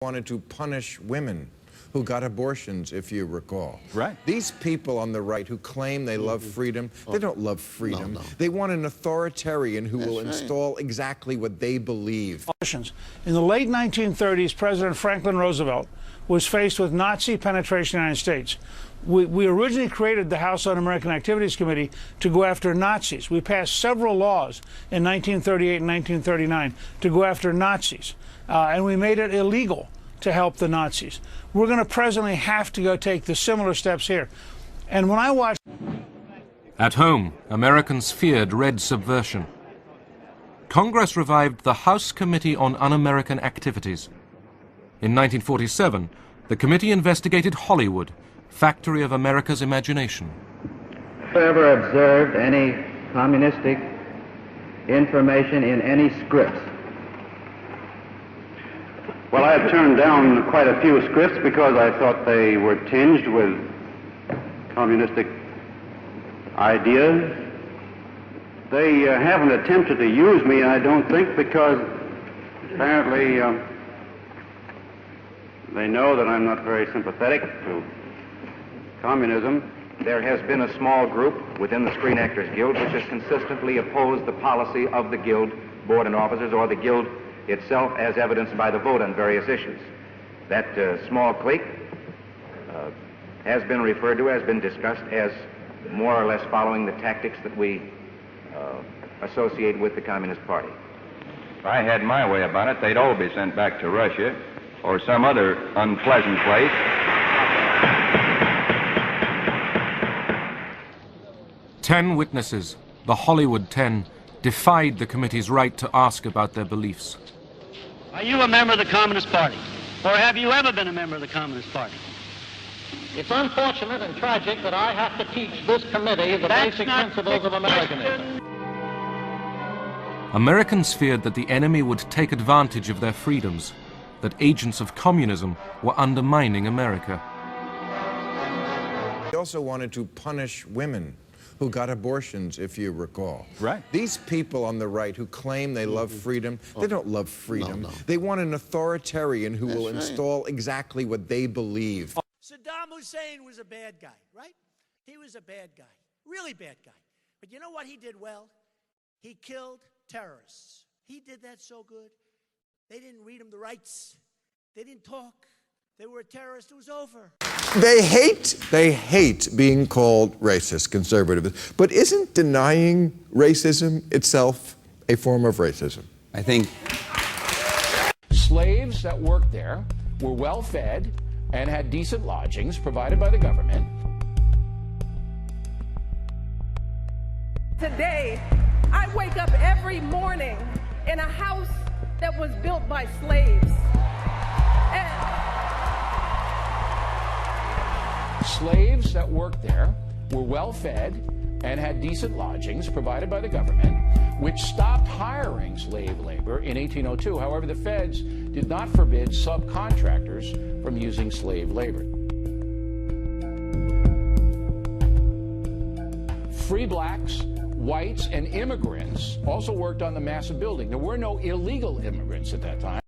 wanted to punish women who got abortions, if you recall. Right. These people on the right who claim they love freedom, they don't love freedom. No. They want an authoritarian who will install exactly what they believe. In the late 1930s, President Franklin Roosevelt was faced with Nazi penetration in the United States. We originally created the House Un-American Activities Committee to go after Nazis. We passed several laws in 1938 and 1939 to go after Nazis, and we made it illegal to help the Nazis. We're going to presently have to go take the similar steps here. And when I watch... At home, Americans feared red subversion. Congress revived the House Committee on Un-American Activities. In 1947, the committee investigated Hollywood, factory of America's imagination. Have you ever observed any communistic information in any scripts? Well, I had turned down quite a few scripts because I thought they were tinged with communistic ideas. They haven't attempted to use me, I don't think, because apparently they know that I'm not very sympathetic to communism. There has been a small group within the Screen Actors Guild which has consistently opposed the policy of the Guild board and officers or the Guild itself, as evidenced by the vote on various issues. That small clique has been referred to, has been discussed as more or less following the tactics that we associate with the Communist Party. If I had my way about it, they'd all be sent back to Russia or some other unpleasant place. Ten witnesses, the Hollywood 10, defied the committee's right to ask about their beliefs. Are you a member of the Communist Party? Or have you ever been a member of the Communist Party? It's unfortunate and tragic that I have to teach this committee the basic principles of Americanism. Americans feared that the enemy would take advantage of their freedoms, that agents of communism were undermining America. They also wanted to punish women who got abortions, if you recall. Right. These people on the right who claim they love freedom, they don't love freedom. They want an authoritarian who will install exactly what they believe. Saddam Hussein was a bad guy, right? He was a bad guy, really bad guy. But you know what he did well? He killed terrorists. He did that so good. They didn't read him the rights. They didn't talk. They were a terrorist. It was over. They hate being called racist, conservative. But isn't denying racism itself a form of racism? I think slaves that worked there were well fed and had decent lodgings provided by the government. Today, I wake up every morning in a house that was built by slaves. Slaves that worked there were well fed and had decent lodgings provided by the government, which stopped hiring slave labor in 1802. However, the feds did not forbid subcontractors from using slave labor. Free blacks, whites, and immigrants also worked on the massive building. There were no illegal immigrants at that time.